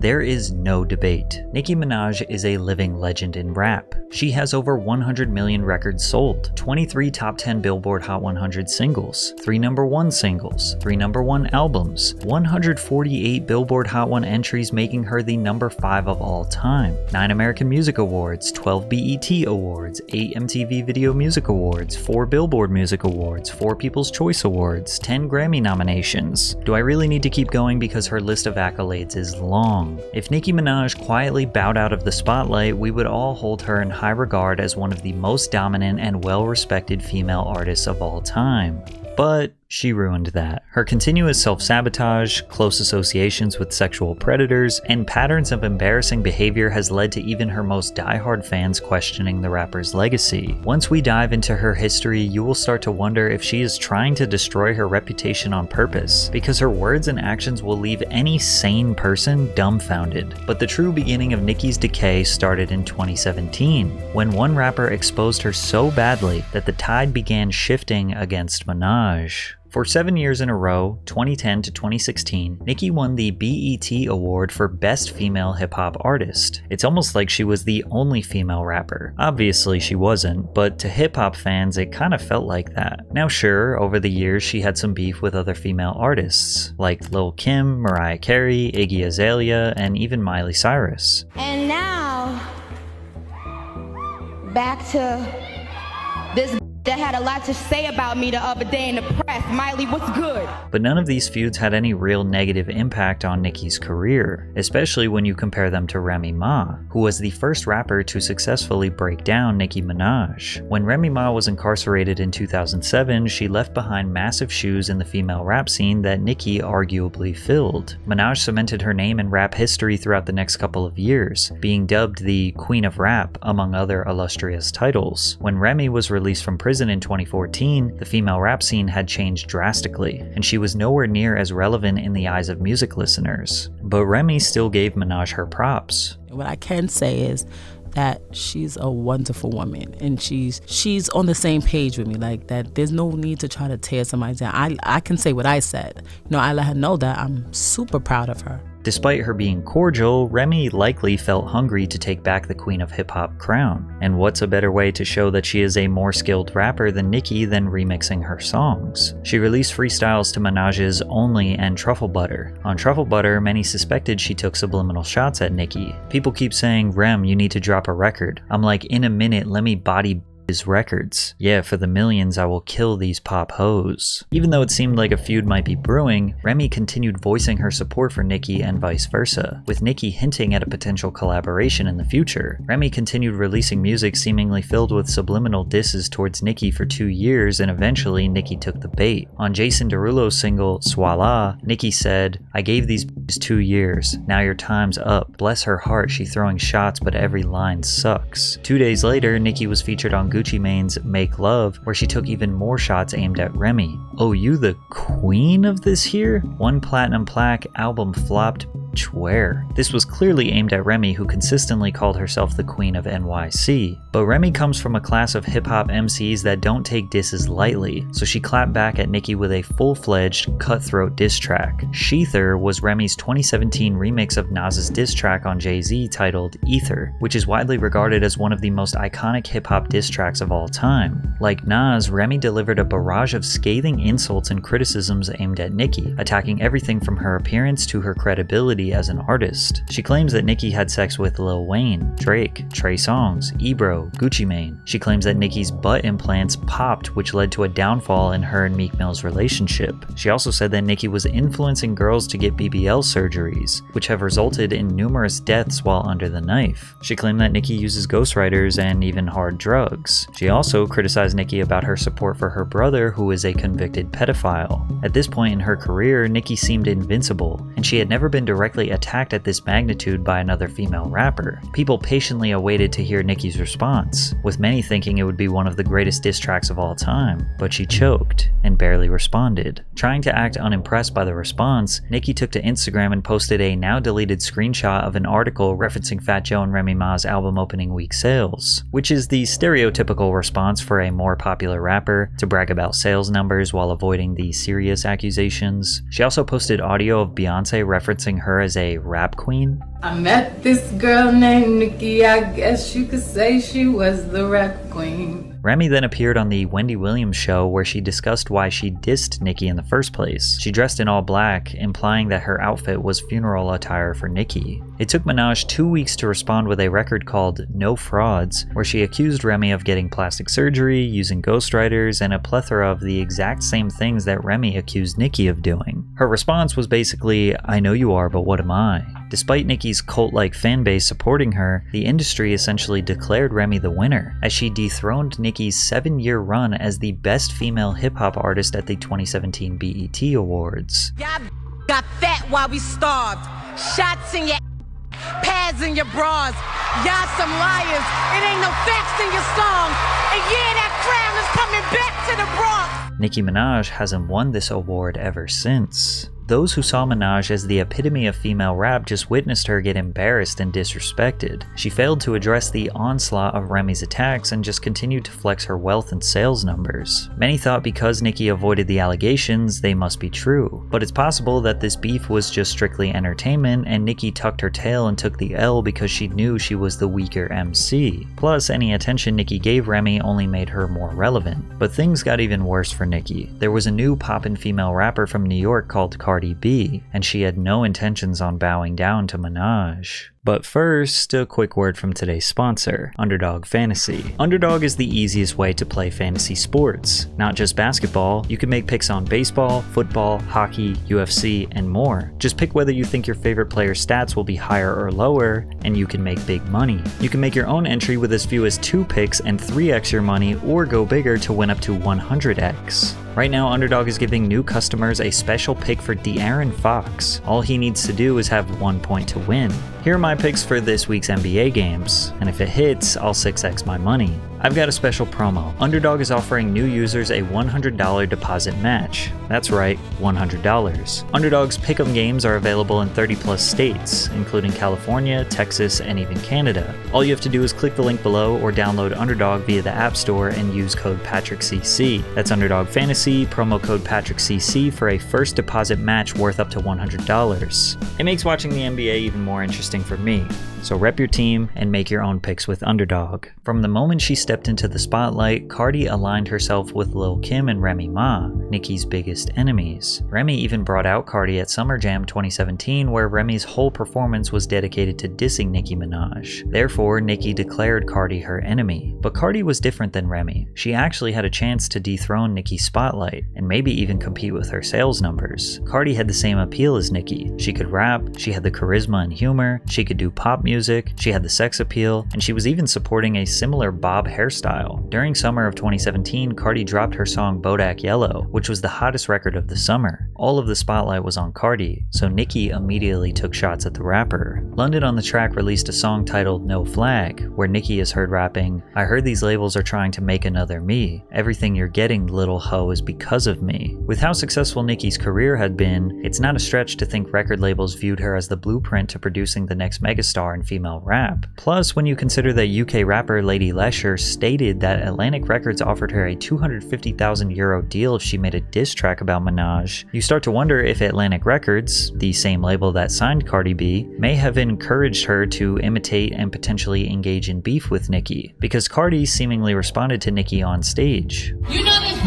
There is no debate. Nicki Minaj is a living legend in rap. She has over 100 million records sold, 23 top 10 Billboard Hot 100 singles, 3 #1 singles, 3 #1 albums, 148 Billboard Hot 1 entries, making her the number 5 of all time, 9 American Music Awards, 12 BET Awards, 8 MTV Video Music Awards, 4 Billboard Music Awards, 4 People's Choice Awards, 10 Grammy nominations. Do I really need to keep going because her list of accolades is long? If Nicki Minaj quietly bowed out of the spotlight, we would all hold her in high regard as one of the most dominant and well-respected female artists of all time. But she ruined that. Her continuous self-sabotage, close associations with sexual predators, and patterns of embarrassing behavior has led to even her most diehard fans questioning the rapper's legacy. Once we dive into her history, you will start to wonder if she is trying to destroy her reputation on purpose, because her words and actions will leave any sane person dumbfounded. But the true beginning of Nicki's decay started in 2017, when one rapper exposed her so badly that the tide began shifting against Minaj. For 7 years in a row, 2010 to 2016, Nicki won the BET Award for Best Female Hip Hop Artist. It's almost like she was the only female rapper. Obviously she wasn't, but to hip hop fans it kinda felt like that. Now sure, over the years she had some beef with other female artists, like Lil' Kim, Mariah Carey, Iggy Azalea, and even Miley Cyrus. And now, back to this that had a lot to say about me the other day in the press. Miley, what's good? But none of these feuds had any real negative impact on Nicki's career, especially when you compare them to Remy Ma, who was the first rapper to successfully break down Nicki Minaj. When Remy Ma was incarcerated in 2007, she left behind massive shoes in the female rap scene that Nicki arguably filled. Minaj cemented her name in rap history throughout the next couple of years, being dubbed the Queen of Rap, among other illustrious titles. When Remy was released from prison in 2014, the female rap scene had changed drastically, and she was nowhere near as relevant in the eyes of music listeners. But Remy still gave Minaj her props. What I can say is that she's a wonderful woman, and she's on the same page with me, like that there's no need to try to tear somebody down. I can say what I said. I let her know that I'm super proud of her. Despite her being cordial, Remy likely felt hungry to take back the Queen of Hip Hop crown. And what's a better way to show that she is a more skilled rapper than Nicki than remixing her songs? She released freestyles to Minaj's Only and Truffle Butter. On Truffle Butter, many suspected she took subliminal shots at Nicki. People keep saying, "Rem, you need to drop a record." I'm like, in a minute, let me body his records. Yeah, for the millions I will kill these pop hoes. Even though it seemed like a feud might be brewing, Remy continued voicing her support for Nicki and vice versa, with Nicki hinting at a potential collaboration in the future. Remy continued releasing music seemingly filled with subliminal disses towards Nicki for 2 years, and eventually Nicki took the bait. On Jason Derulo's single, Swala, Nicki said, "I gave these 2 years, now your time's up. Bless her heart, she throwing shots but every line sucks." 2 days later, Nicki was featured on Gucci Mane's Make Love, where she took even more shots aimed at Remy. Oh, you the queen of this here? 1 platinum plaque, album flopped, where? This was clearly aimed at Remy, who consistently called herself the queen of NYC. But Remy comes from a class of hip-hop MCs that don't take disses lightly, so she clapped back at Nicki with a full-fledged cutthroat diss track. Sheether was Remy's 2017 remix of Nas's diss track on Jay-Z titled Ether, which is widely regarded as one of the most iconic hip-hop diss tracks of all time. Like Nas, Remy delivered a barrage of scathing insults and criticisms aimed at Nicki, attacking everything from her appearance to her credibility as an artist. She claims that Nicki had sex with Lil Wayne, Drake, Trey Songz, Ebro, Gucci Mane. She claims that Nicki's butt implants popped, which led to a downfall in her and Meek Mill's relationship. She also said that Nicki was influencing girls to get BBL surgeries, which have resulted in numerous deaths while under the knife. She claimed that Nicki uses ghostwriters and even hard drugs. She also criticized Nicki about her support for her brother, who is a convicted pedophile. At this point in her career, Nicki seemed invincible, and she had never been directly attacked at this magnitude by another female rapper. People patiently awaited to hear Nicki's response, with many thinking it would be one of the greatest diss tracks of all time, but she choked and barely responded. Trying to act unimpressed by the response, Nicki took to Instagram and posted a now deleted screenshot of an article referencing Fat Joe and Remy Ma's album opening week sales, which is the stereotypical response for a more popular rapper to brag about sales numbers while avoiding the serious accusations. She also posted audio of Beyonce referencing her as a rap queen. I met this girl named Nicki, I guess you could say she was the rap queen. Remy then appeared on the Wendy Williams show where she discussed why she dissed Nicki in the first place. She dressed in all black, implying that her outfit was funeral attire for Nicki. It took Minaj 2 weeks to respond with a record called No Frauds, where she accused Remy of getting plastic surgery, using ghostwriters, and a plethora of the exact same things that Remy accused Nicki of doing. Her response was basically, "I know you are, but what am I?" Despite Nicki's cult-like fanbase supporting her, the industry essentially declared Remy the winner, as she dethroned Nicki's 7-year run as the best female hip-hop artist at the 2017 BET Awards. Y'all got fat while we starved. Shots in your pads in your bras. Y'all some liars. It ain't no facts in your song. And yeah, that crown is coming back to the Bronx. Nicki Minaj hasn't won this award ever since. Those who saw Minaj as the epitome of female rap just witnessed her get embarrassed and disrespected. She failed to address the onslaught of Remy's attacks and just continued to flex her wealth and sales numbers. Many thought because Nicki avoided the allegations, they must be true. But it's possible that this beef was just strictly entertainment and Nicki tucked her tail and took the L because she knew she was the weaker MC. Plus, any attention Nicki gave Remy only made her more relevant. But things got even worse for Nicki. There was a new poppin' female rapper from New York called Cardi B, and she had no intentions on bowing down to Minaj. But first, a quick word from today's sponsor, Underdog Fantasy. Underdog is the easiest way to play fantasy sports. Not just basketball, you can make picks on baseball, football, hockey, UFC, and more. Just pick whether you think your favorite player's stats will be higher or lower, and you can make big money. You can make your own entry with as few as 2 picks and 3x your money, or go bigger to win up to 100x. Right now, Underdog is giving new customers a special pick for De'Aaron Fox. All he needs to do is have 1 point to win. Here are my picks for this week's NBA games, and if it hits, I'll 6x my money. I've got a special promo. Underdog is offering new users a $100 deposit match. That's right, $100. Underdog's pick'em games are available in 30 plus states, including California, Texas, and even Canada. All you have to do is click the link below or download Underdog via the App Store and use code PatrickCC. That's Underdog Fantasy, promo code PatrickCC for a first deposit match worth up to $100. It makes watching the NBA even more interesting for me. So rep your team and make your own picks with Underdog. From the moment she stepped into the spotlight, Cardi aligned herself with Lil' Kim and Remy Ma, Nicki's biggest enemies. Remy even brought out Cardi at Summer Jam 2017, where Remy's whole performance was dedicated to dissing Nicki Minaj. Therefore, Nicki declared Cardi her enemy. But Cardi was different than Remy. She actually had a chance to dethrone Nicki's spotlight, and maybe even compete with her sales numbers. Cardi had the same appeal as Nicki. She could rap, she had the charisma and humor, she could do pop music, she had the sex appeal, and she was even supporting a similar bob hairstyle. During summer of 2017, Cardi dropped her song Bodak Yellow, which was the hottest record of the summer. All of the spotlight was on Cardi, so Nicki immediately took shots at the rapper. London on the Track released a song titled No Flag, where Nicki is heard rapping, "I heard these labels are trying to make another me. Everything you're getting, little hoe, is because of me." With how successful Nicki's career had been, it's not a stretch to think record labels viewed her as the blueprint to producing the next megastar in female rap. Plus, when you consider that UK rapper Lady Lesher stated that Atlantic Records offered her a €250,000 deal if she made a diss track about Minaj, you start to wonder if Atlantic Records, the same label that signed Cardi B, may have encouraged her to imitate and potentially engage in beef with Nicki, because Cardi seemingly responded to Nicki on stage. You know this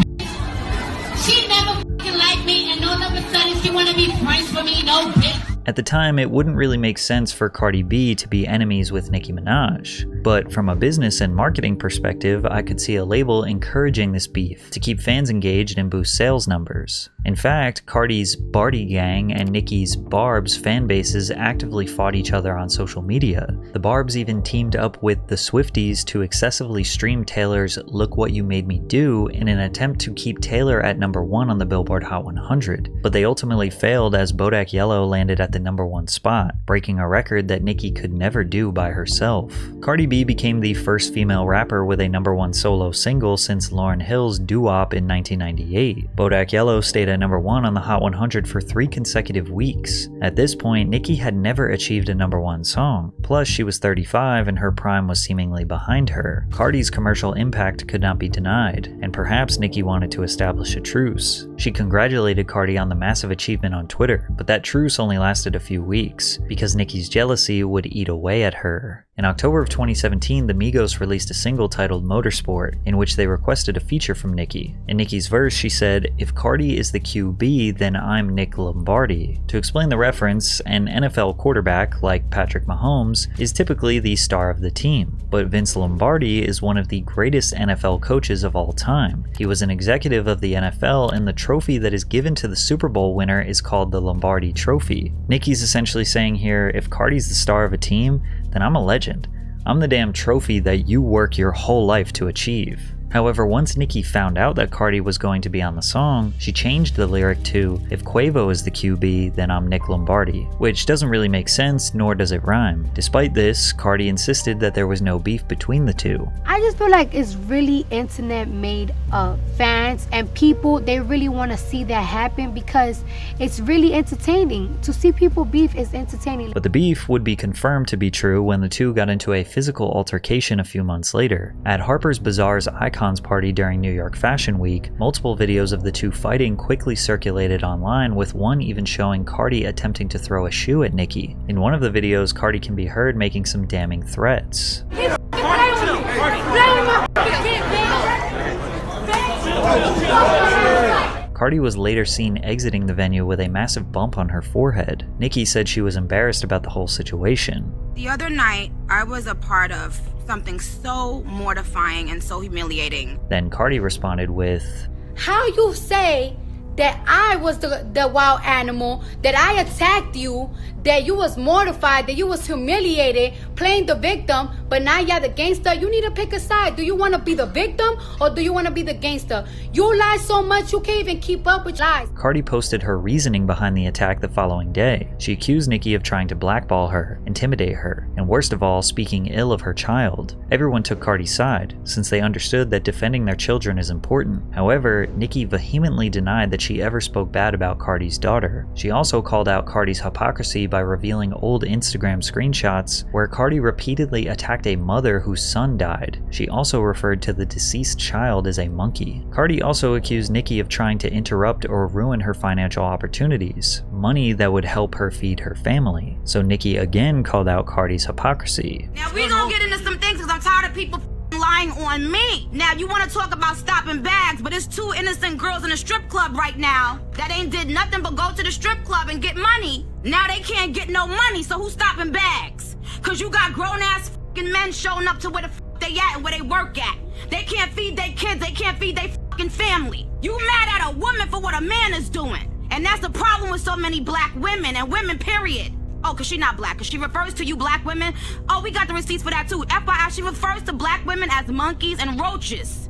she never f***ing liked me, and all of a sudden she wanna be friends with me, no bitch. At the time, it wouldn't really make sense for Cardi B to be enemies with Nicki Minaj, but from a business and marketing perspective, I could see a label encouraging this beef to keep fans engaged and boost sales numbers. In fact, Cardi's Barty Gang and Nicki's Barb's fan bases actively fought each other on social media. The Barbs even teamed up with the Swifties to excessively stream Taylor's Look What You Made Me Do in an attempt to keep Taylor at #1 on the Billboard Hot 100, but they ultimately failed as Bodak Yellow landed at the #1 spot, breaking a record that Nicki could never do by herself. Cardi B became the first female rapper with a #1 solo single since Lauryn Hill's Doo-Wop in 1998. Bodak Yellow stayed at #1 on the Hot 100 for 3 consecutive weeks. At this point, Nicki had never achieved a #1 song. Plus, she was 35 and her prime was seemingly behind her. Cardi's commercial impact could not be denied, and perhaps Nicki wanted to establish a truce. She congratulated Cardi on the massive achievement on Twitter, but that truce only lasted lasted a few weeks, because Nicki's jealousy would eat away at her. In October of 2017, the Migos released a single titled Motorsport, in which they requested a feature from Nicki. In Nicki's verse, she said, "If Cardi is the QB, then I'm Nick Lombardi." To explain the reference, an NFL quarterback, like Patrick Mahomes, is typically the star of the team, but Vince Lombardi is one of the greatest NFL coaches of all time. He was an executive of the NFL, and the trophy that is given to the Super Bowl winner is called the Lombardi Trophy. Nicki's essentially saying here, if Cardi's the star of a team, then I'm a legend. I'm the damn trophy that you work your whole life to achieve. However, once Nicki found out that Cardi was going to be on the song, she changed the lyric to, "If Quavo is the QB, then I'm Nick Lombardi," which doesn't really make sense, nor does it rhyme. Despite this, Cardi insisted that there was no beef between the two. I just feel like it's really internet made up. Fans and people, they really want to see that happen because it's really entertaining. To see people beef is entertaining. But the beef would be confirmed to be true when the two got into a physical altercation a few months later. At Harper's Bazaar's Icons party during New York Fashion Week, multiple videos of the two fighting quickly circulated online, with one even showing Cardi attempting to throw a shoe at Nicki. In one of the videos, Cardi can be heard making some damning threats. Cardi was later seen exiting the venue with a massive bump on her forehead. Nicki said she was embarrassed about the whole situation. The other night, I was a part of something so mortifying and so humiliating. Then Cardi responded with, How you say that I was the wild animal, that I attacked you, that you was mortified, that you was humiliated, playing the victim, but now you're the gangster? You need to pick a side. Do you want to be the victim or do you want to be the gangster? You lie so much you can't even keep up with lies. Cardi posted her reasoning behind the attack the following day. She accused Nicki of trying to blackball her, intimidate her, and worst of all, speaking ill of her child. Everyone took Cardi's side, since they understood that defending their children is important. However, Nicki vehemently denied that she ever spoke bad about Cardi's daughter. She also called out Cardi's hypocrisy by revealing old Instagram screenshots where Cardi repeatedly attacked a mother whose son died. She also referred to the deceased child as a monkey. Cardi also accused Nicki of trying to interrupt or ruin her financial opportunities, money that would help her feed her family. So Nicki again called out Cardi's hypocrisy. Now we gonna get into some things because I'm tired of people lying on me. Now you want to talk about stopping bags, but it's two innocent girls in a strip club right now that ain't did nothing but go to the strip club and get money. Now they can't get no money, so who's stopping bags? Cause you got grown ass fucking men showing up to where the they at and where they work at. They can't feed their kids, they can't feed their fucking family. You mad at a woman for what a man is doing. And that's the problem with so many black women and women period. Oh, cause she not black, cause she refers to you black women. Oh, we got the receipts for that too. FYI, she refers to black women as monkeys and roaches.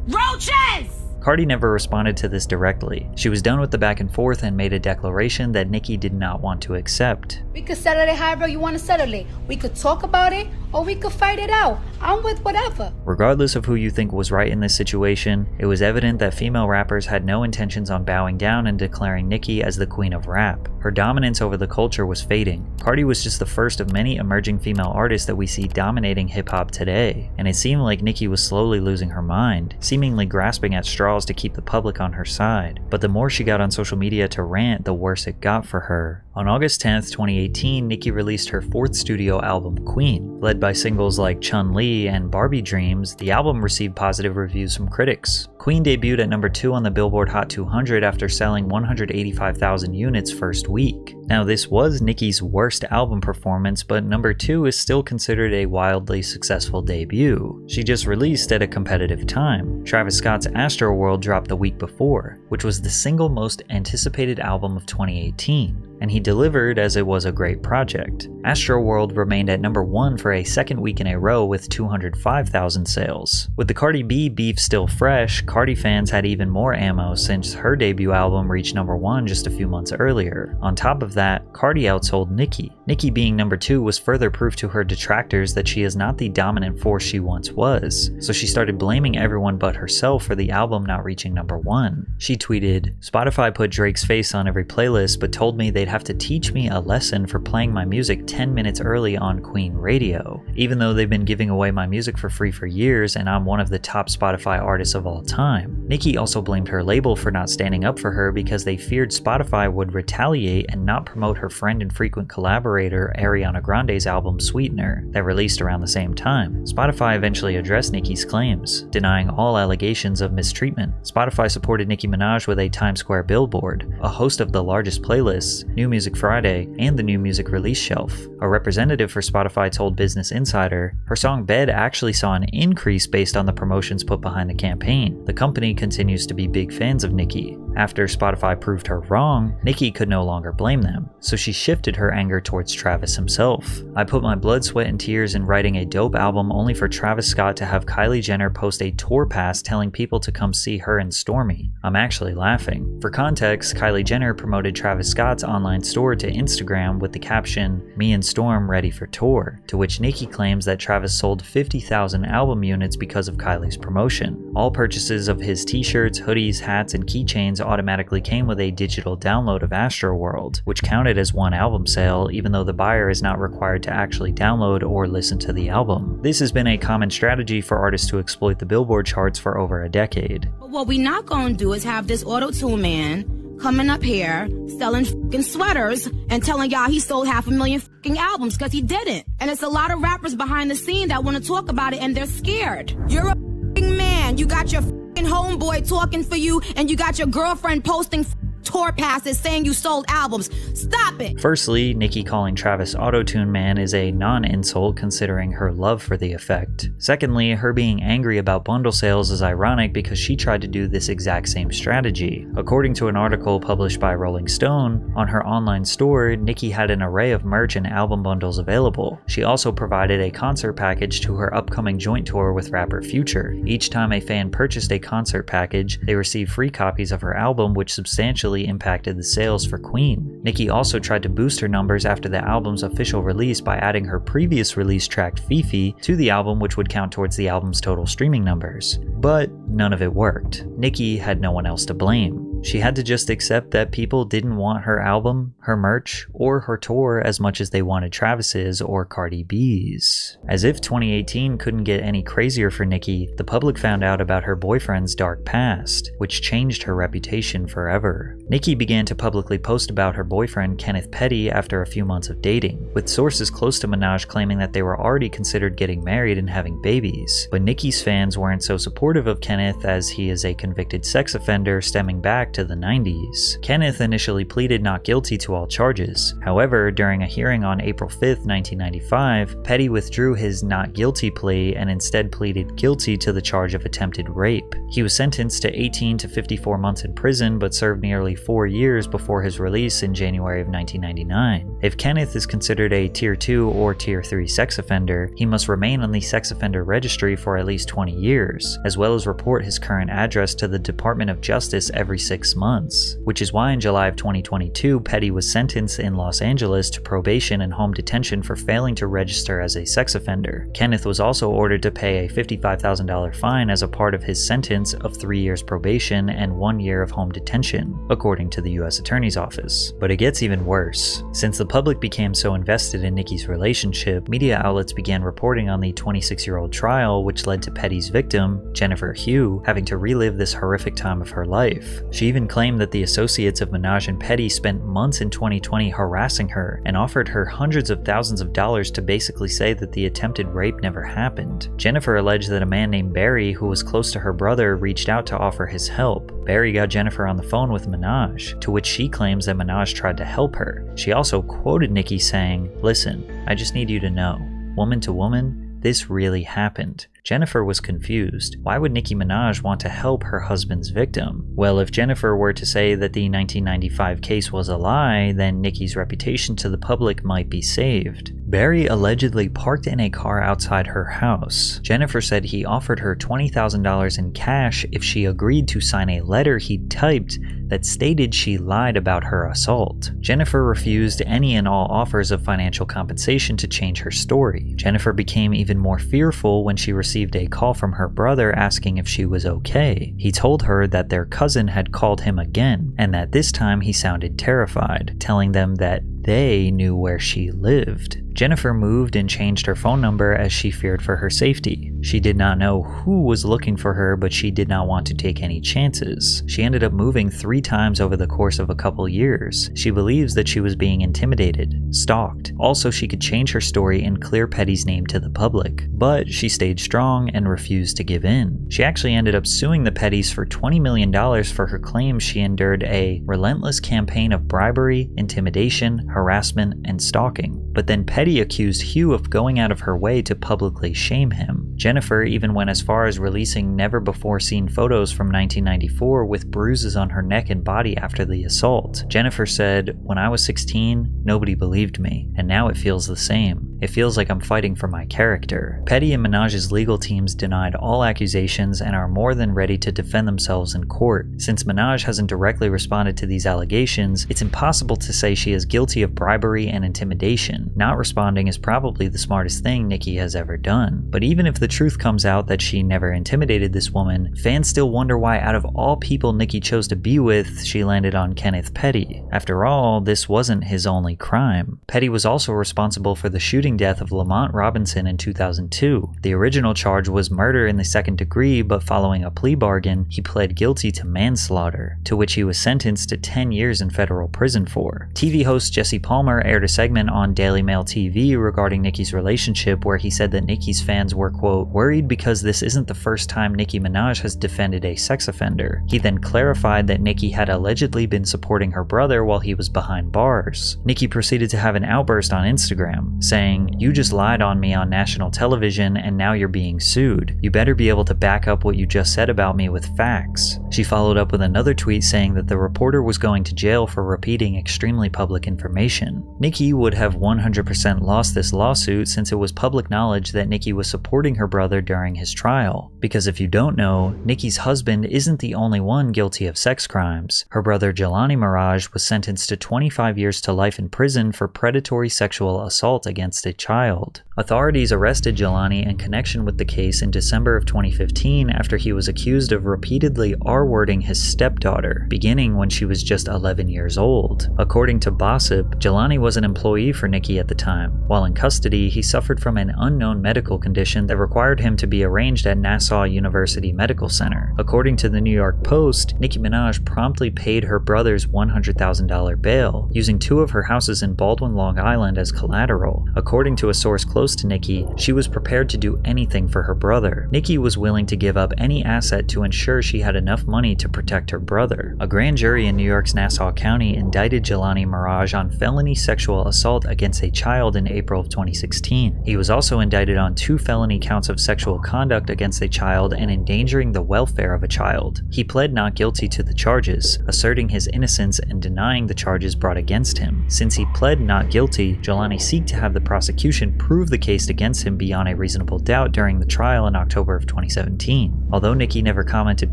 Roaches! Cardi never responded to this directly. She was done with the back and forth and made a declaration that Nicki did not want to accept. We could settle it however you want to settle it. We could talk about it or we could fight it out. I'm with whatever. Regardless of who you think was right in this situation, it was evident that female rappers had no intentions on bowing down and declaring Nicki as the queen of rap. Her dominance over the culture was fading. Cardi was just the first of many emerging female artists that we see dominating hip-hop today, and it seemed like Nicki was slowly losing her mind, seemingly grasping at straws to keep the public on her side. But the more she got on social media to rant, the worse it got for her. On August 10th, 2018, Nicki released her fourth studio album, Queen. Led by singles like Chun-Li and Barbie Dreams, the album received positive reviews from critics. Queen debuted at number 2 on the Billboard Hot 200 after selling 185,000 units first week. Now, this was Nicki's worst album performance, but number 2 is still considered a wildly successful debut. She just released at a competitive time. Travis Scott's Astroworld dropped the week before, which was the single most anticipated album of 2018. And he delivered, as it was a great project. Astroworld remained at number 1 for a second week in a row with 205,000 sales. With the Cardi B beef still fresh, Cardi fans had even more ammo since her debut album reached number 1 just a few months earlier. On top of that, Cardi outsold Nicki. Nicki being number 2 was further proof to her detractors that she is not the dominant force she once was, so she started blaming everyone but herself for the album not reaching number 1. She tweeted, "Spotify put Drake's face on every playlist but told me they'd have to teach me a lesson for playing my music 10 minutes early on Queen Radio, even though they've been giving away my music for free for years and I'm one of the top Spotify artists of all time. Nicki also blamed her label for not standing up for her because they feared Spotify would retaliate and not promote her friend and frequent collaborator Ariana Grande's album Sweetener that released around the same time. Spotify eventually addressed Nicki's claims, denying all allegations of mistreatment. Spotify supported Nicki Minaj with a Times Square billboard, a host of the largest playlists, New Music Friday, and the New Music Release Shelf. A representative for Spotify told Business Insider, her song Bed actually saw an increase based on the promotions put behind the campaign. The company continues to be big fans of Nicki. After Spotify proved her wrong, Nicki could no longer blame them, so she shifted her anger towards Travis himself. I put my blood, sweat, and tears in writing a dope album only for Travis Scott to have Kylie Jenner post a tour pass telling people to come see her and Stormi. I'm actually laughing. For context, Kylie Jenner promoted Travis Scott's online store to Instagram with the caption, "Me and Storm ready for tour," to which Nicki claims that Travis sold 50,000 album units because of Kylie's promotion. All purchases of his t-shirts, hoodies, hats, and keychains automatically came with a digital download of Astroworld, which counted as one album sale even though the buyer is not required to actually download or listen to the album. This has been a common strategy for artists to exploit the Billboard charts for over a decade. But what we not gonna do is have this auto-tune man coming up here selling fucking sweaters and telling y'all he sold 500,000 fucking albums, because he didn't. And it's a lot of rappers behind the scene that want to talk about it and they're scared. You're a fucking man. You got your fucking homeboy talking for you and you got your girlfriend posting tour passes saying you sold albums. Stop it! Firstly, Nicki calling Travis Auto-Tune Man is a non-insult considering her love for the effect. Secondly, her being angry about bundle sales is ironic because she tried to do this exact same strategy. According to an article published by Rolling Stone, on her online store, Nicki had an array of merch and album bundles available. She also provided a concert package to her upcoming joint tour with rapper Future. Each time a fan purchased a concert package, they received free copies of her album, which substantially impacted the sales for Queen. Nicki also tried to boost her numbers after the album's official release by adding her previous release track Fifi to the album, which would count towards the album's total streaming numbers. But none of it worked. Nicki had no one else to blame. She had to just accept that people didn't want her album, her merch, or her tour as much as they wanted Travis's or Cardi B's. As if 2018 couldn't get any crazier for Nicki, the public found out about her boyfriend's dark past, which changed her reputation forever. Nicki began to publicly post about her boyfriend Kenneth Petty after a few months of dating, with sources close to Minaj claiming that they were already considered getting married and having babies. But Nicki's fans weren't so supportive of Kenneth as he is a convicted sex offender stemming back to the 90s. Kenneth initially pleaded not guilty to all charges. However, during a hearing on April 5th, 1995, Petty withdrew his not guilty plea and instead pleaded guilty to the charge of attempted rape. He was sentenced to 18 to 54 months in prison but served nearly 4 years before his release in January of 1999. If Kenneth is considered a Tier 2 or Tier 3 sex offender, he must remain on the sex offender registry for at least 20 years, as well as report his current address to the Department of Justice every 6 months, which is why in July of 2022, Petty was sentenced in Los Angeles to probation and home detention for failing to register as a sex offender. Kenneth was also ordered to pay a $55,000 fine as a part of his sentence of 3 years probation and 1 year of home detention, according to the US Attorney's Office. But it gets even worse. Since the public became so invested in Nicki's relationship, media outlets began reporting on the 26-year-old trial, which led to Petty's victim, Jennifer Hugh, having to relive this horrific time of her life. She even claimed that the associates of Minaj and Petty spent months in 2020 harassing her and offered her hundreds of thousands of dollars to basically say that the attempted rape never happened. Jennifer alleged that a man named Barry, who was close to her brother, reached out to offer his help. Barry got Jennifer on the phone with Minaj, to which she claims that Minaj tried to help her. She also quoted Nicki saying, "Listen, I just need you to know, woman to woman, this really happened." Jennifer was confused. Why would Nicki Minaj want to help her husband's victim? Well, if Jennifer were to say that the 1995 case was a lie, then Nicki's reputation to the public might be saved. Barry allegedly parked in a car outside her house. Jennifer said he offered her $20,000 in cash if she agreed to sign a letter he'd typed that stated she lied about her assault. Jennifer refused any and all offers of financial compensation to change her story. Jennifer became even more fearful when she received received a call from her brother asking if she was okay. He told her that their cousin had called him again, and that this time he sounded terrified, telling them that they knew where she lived. Jennifer moved and changed her phone number as she feared for her safety. She did not know who was looking for her, but she did not want to take any chances. She ended up moving 3 times over the course of a couple years. She believes that she was being intimidated, stalked. Also, she could change her story and clear Petty's name to the public, but she stayed strong and refused to give in. She actually ended up suing the Pettys for $20 million for her claims she endured a relentless campaign of bribery, intimidation, harassment, and stalking. But then Petty accused Hugh of going out of her way to publicly shame him. Jennifer even went as far as releasing never-before-seen photos from 1994 with bruises on her neck and body after the assault. Jennifer said, "When I was 16, nobody believed me, and now it feels the same. It feels like I'm fighting for my character." Petty and Minaj's legal teams denied all accusations and are more than ready to defend themselves in court. Since Minaj hasn't directly responded to these allegations, it's impossible to say she is guilty of bribery and intimidation. Not responding is probably the smartest thing Nicki has ever done. But even if the truth comes out that she never intimidated this woman, fans still wonder why out of all people Nicki chose to be with, she landed on Kenneth Petty. After all, this wasn't his only crime. Petty was also responsible for the shooting death of Lamont Robinson in 2002. The original charge was murder in the 2nd degree, but following a plea bargain, he pled guilty to manslaughter, to which he was sentenced to 10 years in federal prison for. TV host Jesse Palmer aired a segment on Daily Mail TV regarding Nicki's relationship where he said that Nicki's fans were, quote, worried because this isn't the first time Nicki Minaj has defended a sex offender. He then clarified that Nicki had allegedly been supporting her brother while he was behind bars. Nicki proceeded to have an outburst on Instagram, saying, "You just lied on me on national television and now you're being sued. You better be able to back up what you just said about me with facts." She followed up with another tweet saying that the reporter was going to jail for repeating extremely public information. Nicki would have 100% lost this lawsuit since it was public knowledge that Nicki was supporting her brother during his trial. Because if you don't know, Nicki's husband isn't the only one guilty of sex crimes. Her brother Jelani Mirage was sentenced to 25 years to life in prison for predatory sexual assault against a child. Authorities arrested Jelani in connection with the case in December of 2015 after he was accused of repeatedly R-wording his stepdaughter, beginning when she was just 11 years old. According to Gossip, Jelani was an employee for Nicki at the time. While in custody, he suffered from an unknown medical condition that required him to be arranged at Nassau University Medical Center. According to the New York Post, Nicki Minaj promptly paid her brother's $100,000 bail, using 2 of her houses in Baldwin, Long Island as collateral. According to a source close to Nicki, she was prepared to do anything for her brother. Nicki was willing to give up any asset to ensure she had enough money to protect her brother. A grand jury in New York's Nassau County indicted Jelani Mirage on felony sexual assault against a child in April of 2016. He was also indicted on 2 felony counts of sexual conduct against a child and endangering the welfare of a child. He pled not guilty to the charges, asserting his innocence and denying the charges brought against him. Since he pled not guilty, Jelani sought to have the prosecution prove the case against him beyond a reasonable doubt during the trial in October of 2017. Although Nicki never commented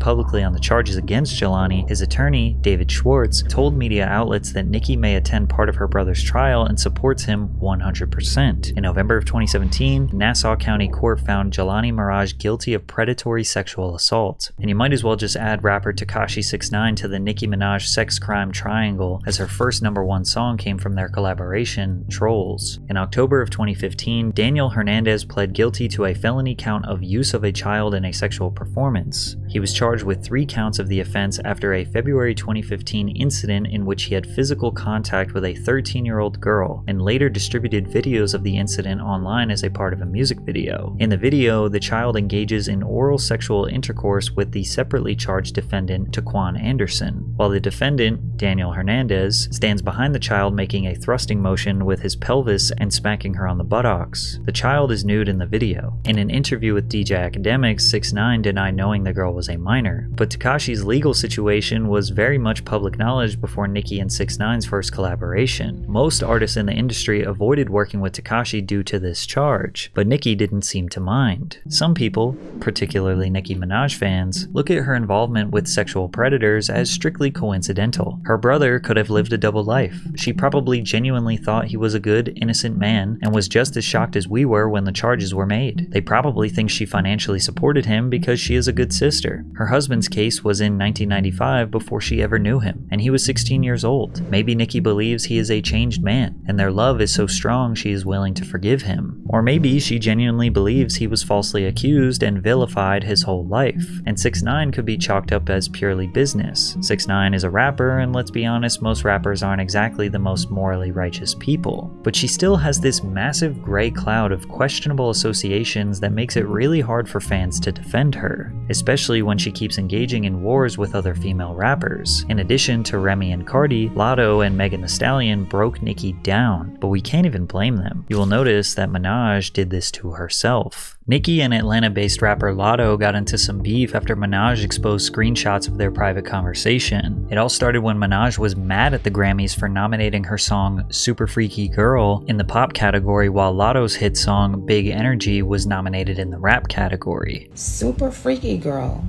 publicly on the charges against Jelani, his attorney, David Schwartz, told media outlets that Nicki may attend part of her brother's trial and supports him 100%. In November of 2017, Nassau County Court found Jelani Mirage guilty of predatory sexual assault. And you might as well just add rapper Tekashi 6ix9ine to the Nicki Minaj sex crime triangle, as her first #1 song came from their collaboration, Trolls. In October of 2015, Daniel Hernandez pled guilty to a felony count of use of a child in a sexual performance. He was charged with 3 counts of the offense after a February 2015 incident in which he had physical contact with a 13-year-old girl and later distributed videos of the incident online as a part of a music video. In the video, the child engages in oral sexual intercourse with the separately charged defendant, Taquan Anderson, while the defendant, Daniel Hernandez, stands behind the child making a thrusting motion with his pelvis and smacking her on the buttocks. The child is nude in the video. In an interview with DJ Academics, 6ix9ine denied knowing the girl was was a minor. But Tekashi's legal situation was very much public knowledge before Nicki and 6ix9ine's first collaboration. Most artists in the industry avoided working with Tekashi due to this charge, but Nicki didn't seem to mind. Some people, particularly Nicki Minaj fans, look at her involvement with sexual predators as strictly coincidental. Her brother could have lived a double life. She probably genuinely thought he was a good, innocent man and was just as shocked as we were when the charges were made. They probably think she financially supported him because she is a good sister. Her husband's case was in 1995 before she ever knew him, and he was 16 years old. Maybe Nicki believes he is a changed man, and their love is so strong she is willing to forgive him. Or maybe she genuinely believes he was falsely accused and vilified his whole life, and 6ix9ine could be chalked up as purely business. 6ix9ine is a rapper, and let's be honest, most rappers aren't exactly the most morally righteous people. But she still has this massive gray cloud of questionable associations that makes it really hard for fans to defend her, especially when she keeps engaging in wars with other female rappers. In addition to Remy and Cardi, Latto and Megan Thee Stallion broke Nicki down, but we can't even blame them. You will notice that Minaj did this to herself. Nicki and Atlanta-based rapper Latto got into some beef after Minaj exposed screenshots of their private conversation. It all started when Minaj was mad at the Grammys for nominating her song Super Freaky Girl in the pop category, while Latto's hit song Big Energy was nominated in the rap category. Super Freaky Girl,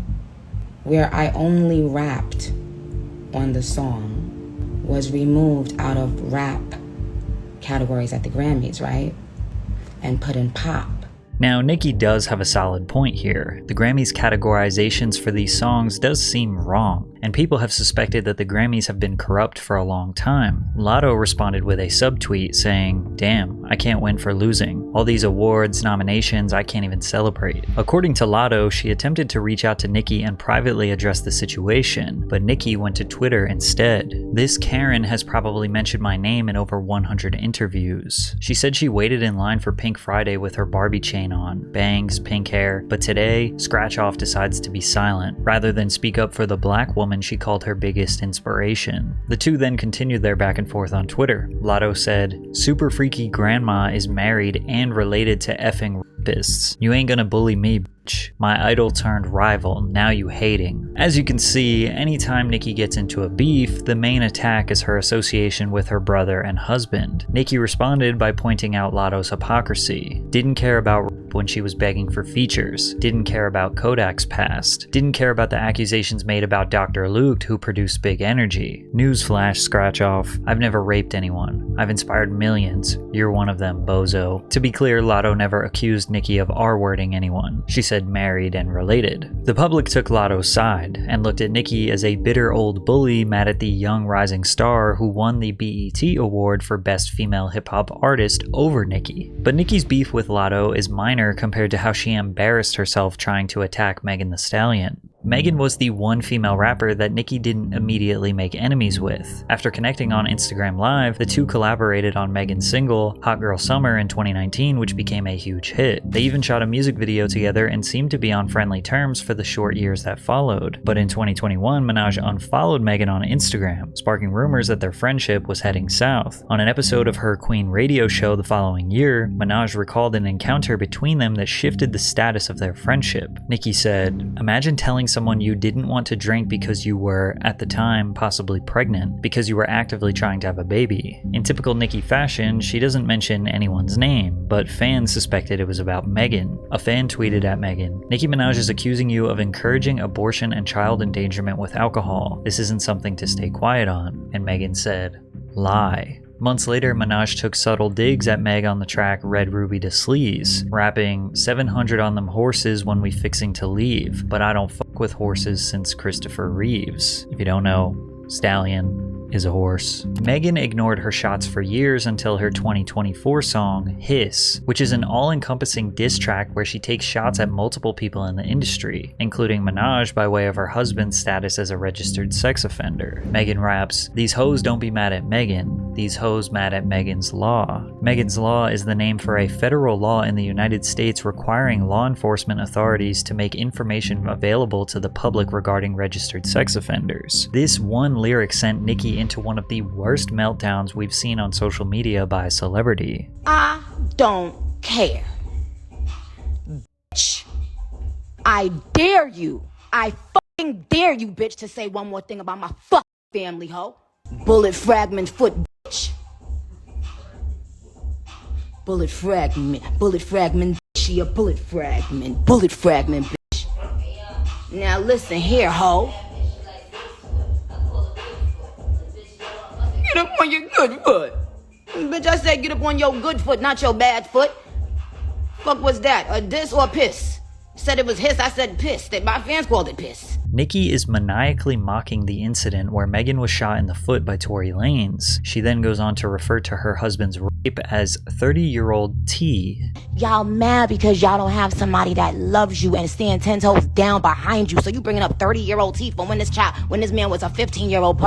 where I only rapped on the song, was removed out of rap categories at the Grammys, right? And put in pop. Now, Nicki does have a solid point here. The Grammys' categorizations for these songs does seem wrong, and people have suspected that the Grammys have been corrupt for a long time. Latto responded with a subtweet saying, "Damn, I can't win for losing. All these awards, nominations, I can't even celebrate." According to Latto, she attempted to reach out to Nicki and privately address the situation, but Nicki went to Twitter instead. "This Karen has probably mentioned my name in over 100 interviews. She said she waited in line for Pink Friday with her Barbie chain on, bangs, pink hair, but today, Scratch Off decides to be silent. Rather than speak up for the black woman she called her biggest inspiration." The two then continued their back and forth on Twitter. Latto said, "Super Freaky Grandma is married and related to effing rapists. You ain't gonna bully me, bitch. My idol turned rival, now you hating." As you can see, anytime Nicki gets into a beef, the main attack is her association with her brother and husband. Nicki responded by pointing out Latto's hypocrisy. Didn't care about rap when she was begging for features. Didn't care about Kodak's past. Didn't care about the accusations made about Dr. Luke, who produced Big Energy. Newsflash, Scratch Off. I've never raped anyone. I've inspired millions. You're one of them, bozo. To be clear, Latto never accused Nicki of R-wording anyone. She said married and related. The public took Latto's side and looked at Nicki as a bitter old bully mad at the young rising star who won the BET Award for Best Female Hip Hop Artist over Nicki. But Nicki's beef with Latto is minor compared to how she embarrassed herself trying to attack Megan Thee Stallion. Megan was the one female rapper that Nicki didn't immediately make enemies with. After connecting on Instagram Live, the two collaborated on Megan's single, Hot Girl Summer, in 2019, which became a huge hit. They even shot a music video together and seemed to be on friendly terms for the short years that followed. But in 2021, Minaj unfollowed Megan on Instagram, sparking rumors that their friendship was heading south. On an episode of her Queen radio show the following year, Minaj recalled an encounter between them that shifted the status of their friendship. Nicki said, "Imagine telling someone you didn't want to drink because you were, at the time, possibly pregnant, because you were actively trying to have a baby." In typical Nicki fashion, she doesn't mention anyone's name, but fans suspected it was about Megan. A fan tweeted at Megan, "Nicki Minaj is accusing you of encouraging abortion and child endangerment with alcohol. This isn't something to stay quiet on." And Megan said, "Lie." Months later, Minaj took subtle digs at Meg on the track Red Ruby to Sleaze, rapping, "700 on them horses when we fixing to leave, but I don't fuck with horses since Christopher Reeves." If you don't know, Stallion is a horse. Megan ignored her shots for years until her 2024 song, Hiss, which is an all-encompassing diss track where she takes shots at multiple people in the industry, including Minaj by way of her husband's status as a registered sex offender. Megan raps, "These hoes don't be mad at Megan, these hoes mad at Megan's Law." Megan's Law is the name for a federal law in the United States requiring law enforcement authorities to make information available to the public regarding registered sex offenders. This one lyric sent Nicki into one of the worst meltdowns we've seen on social media by a celebrity. I don't care. Bitch, I dare you I fucking dare you, bitch, to say one more thing about my fucking family, ho. Bullet fragment foot, bitch. Bullet fragment, she a bullet fragment, bitch. Now listen here, ho. Get up on your good foot. Bitch, I said get up on your good foot, not your bad foot. Fuck was that, a diss or piss? Said it was hiss, I said piss. That my fans called it piss. Nicki is maniacally mocking the incident where Megan was shot in the foot by Tory Lanez. She then goes on to refer to her husband's rape as 30-year-old T. Y'all mad because y'all don't have somebody that loves you and stand 10 toes down behind you. So you bringing up 30-year-old T from when this man was a 15-year-old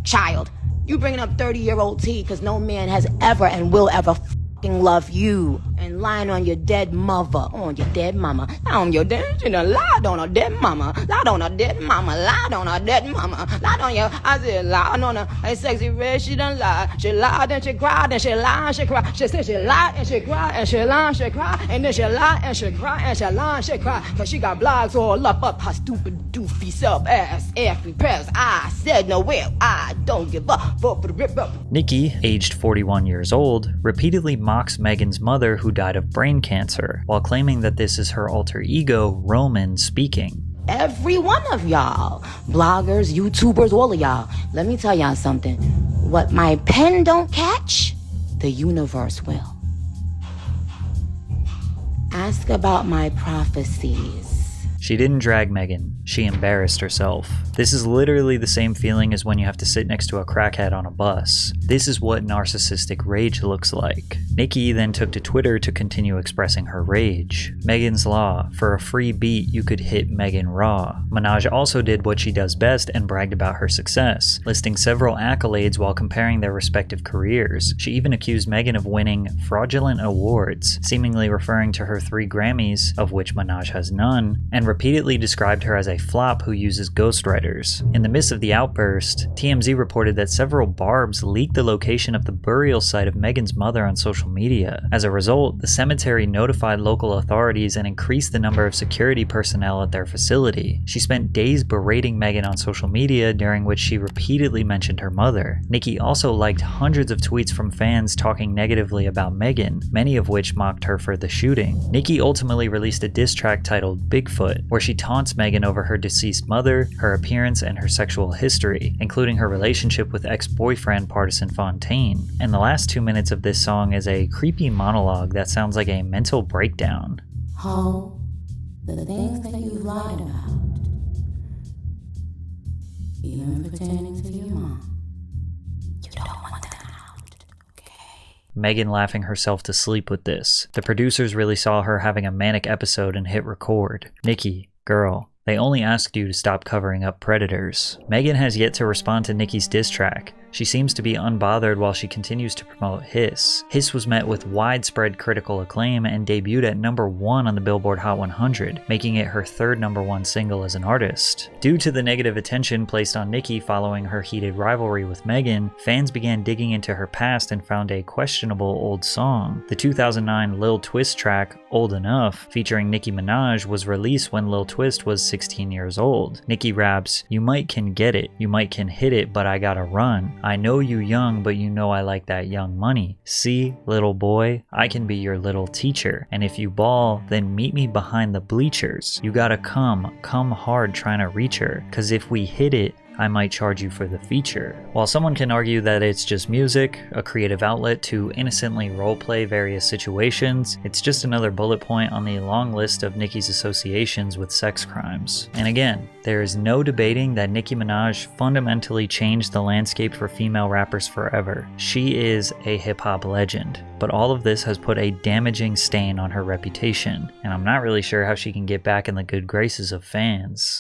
child. You bringing up 30-year-old T because no man has ever and will ever fucking love you. And lying on your dead mother, on your dead mama, on your dead, you know, lied on her dead mama, lied on her dead mama, lied on her dead mama, lied on your, I said lied on her, hey sexy red, she done lied, she lied and she cried and she lied and she cried, she said she lied and she cried and she lied and she cried, and then she lied and she cried and she lied and she cried, cause she got blogs all up her stupid doofy self ass, every press, I said no well, I don't give up, vote for the rip up. Nicki, aged 41 years old, repeatedly mocks Megan's mother who died of brain cancer, while claiming that this is her alter ego, Roman, speaking. Every one of y'all, bloggers, YouTubers, all of y'all, let me tell y'all something. What my pen don't catch, the universe will. Ask about my prophecies. She didn't drag Megan, she embarrassed herself. This is literally the same feeling as when you have to sit next to a crackhead on a bus. This is what narcissistic rage looks like. Nicki then took to Twitter to continue expressing her rage. Megan's Law, for a free beat you could hit Megan raw. Minaj also did what she does best and bragged about her success, listing several accolades while comparing their respective careers. She even accused Megan of winning fraudulent awards, seemingly referring to her 3 Grammys, of which Minaj has none, and repeatedly described her as a flop who uses ghostwriters. In the midst of the outburst, TMZ reported that several barbs leaked the location of the burial site of Megan's mother on social media. As a result, the cemetery notified local authorities and increased the number of security personnel at their facility. She spent days berating Megan on social media, during which she repeatedly mentioned her mother. Nicki also liked hundreds of tweets from fans talking negatively about Megan, many of which mocked her for the shooting. Nicki ultimately released a diss track titled Bigfoot, where she taunts Megan over her deceased mother, her appearance, and her sexual history, including her relationship with ex-boyfriend Partisan Fontaine. And the last 2 minutes of this song is a creepy monologue that sounds like a mental breakdown. Ho, the things that you've lied about, even pertaining to your mom, you don't want them out, okay? Megan laughing herself to sleep with this. The producers really saw her having a manic episode and hit record. Nicki, girl, they only asked you to stop covering up predators. Megan has yet to respond to Nicki's diss track. She seems to be unbothered while she continues to promote Hiss. Hiss was met with widespread critical acclaim and debuted at #1 on the Billboard Hot 100, making it her 3rd #1 single as an artist. Due to the negative attention placed on Nicki following her heated rivalry with Megan, fans began digging into her past and found a questionable old song. The 2009 Lil Twist track, Old Enough, featuring Nicki Minaj, was released when Lil Twist was 16 years old. Nicki raps, "You might can get it, you might can hit it, but I gotta run. I know you young, but you know I like that young money. See, little boy, I can be your little teacher. And if you ball, then meet me behind the bleachers. You gotta come hard trying to reach her. Cause if we hit it, I might charge you for the feature." While someone can argue that it's just music, a creative outlet to innocently roleplay various situations, it's just another bullet point on the long list of Nicki's associations with sex crimes. And again, there is no debating that Nicki Minaj fundamentally changed the landscape for female rappers forever. She is a hip-hop legend, but all of this has put a damaging stain on her reputation, and I'm not really sure how she can get back in the good graces of fans.